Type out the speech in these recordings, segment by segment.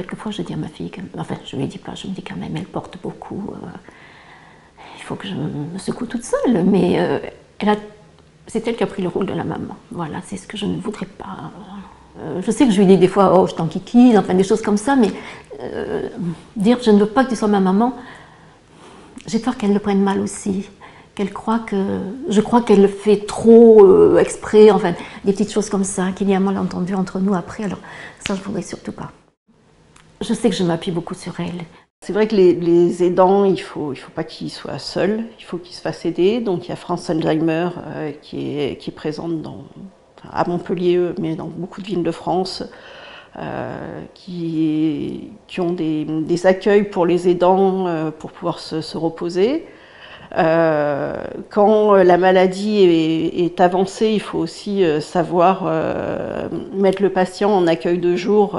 quelquefois je dis à ma fille, enfin je lui dis pas, je me dis quand même, elle porte beaucoup, il faut que je me secoue toute seule, mais c'est elle qui a pris le rôle de la maman. Voilà, c'est ce que je ne voudrais pas. Je sais que je lui dis des fois, oh je t'enquiquine, enfin des choses comme ça, mais dire je ne veux pas que tu sois ma maman, j'ai peur qu'elle le prenne mal aussi. Qu'elle croit que, je crois qu'elle le fait trop exprès, enfin des petites choses comme ça, qu'il y a un malentendu entre nous après, alors ça je ne voudrais surtout pas. Je sais que je m'appuie beaucoup sur elle. C'est vrai que les aidants, il faut pas qu'ils soient seuls, il faut qu'ils se fassent aider. Donc il y a France Alzheimer qui est présente à Montpellier, mais dans beaucoup de villes de France, qui ont des accueils pour les aidants pour pouvoir se reposer. Quand la maladie est avancée, il faut aussi savoir mettre le patient en accueil de jour,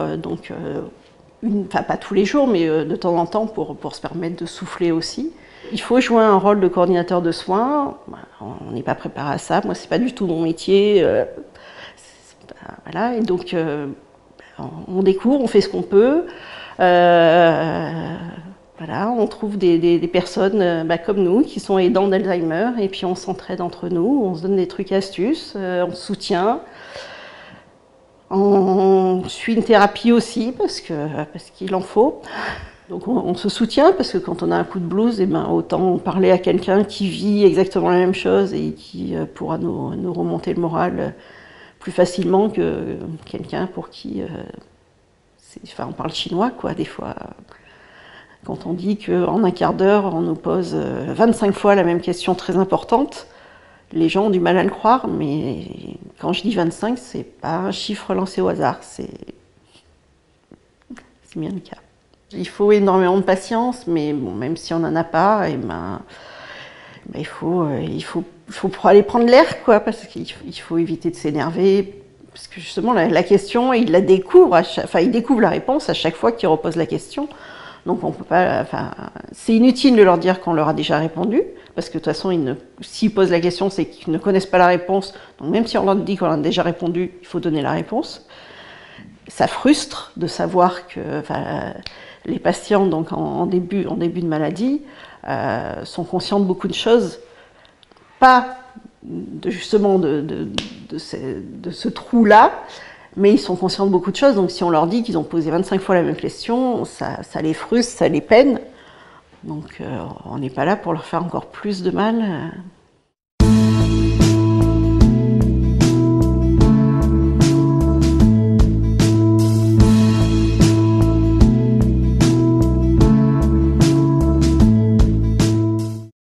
enfin pas tous les jours, mais de temps en temps pour se permettre de souffler aussi. Il faut jouer un rôle de coordinateur de soins. On n'est pas préparé à ça. Moi, c'est pas du tout mon métier. Voilà, et donc on découvre, on fait ce qu'on peut. Voilà, on trouve des personnes comme nous qui sont aidants d'Alzheimer et puis on s'entraide entre nous, on se donne des trucs et astuces, on se soutient. On suit une thérapie aussi parce qu'il en faut. Donc on se soutient parce que quand on a un coup de blues, autant parler à quelqu'un qui vit exactement la même chose et qui pourra nous remonter le moral plus facilement que quelqu'un pour qui... on parle chinois quoi des fois. Quand on dit qu'en un quart d'heure, on nous pose 25 fois la même question très importante, les gens ont du mal à le croire, mais quand je dis 25, c'est pas un chiffre lancé au hasard, c'est bien le cas. Il faut énormément de patience, mais bon, même si on n'en a pas, il faut aller prendre l'air, quoi, parce qu'il faut éviter de s'énerver, parce que justement la question, il la découvre, il découvre la réponse à chaque fois qu'il repose la question. Donc on peut pas, c'est inutile de leur dire qu'on leur a déjà répondu, parce que de toute façon, s'ils posent la question, c'est qu'ils ne connaissent pas la réponse. Donc même si on leur dit qu'on a déjà répondu, il faut donner la réponse. Ça frustre de savoir que les patients, donc en début de maladie, sont conscients de beaucoup de choses, pas justement de ce trou-là, mais ils sont conscients de beaucoup de choses, donc si on leur dit qu'ils ont posé 25 fois la même question, ça les frustre, ça les peine. Donc on n'est pas là pour leur faire encore plus de mal.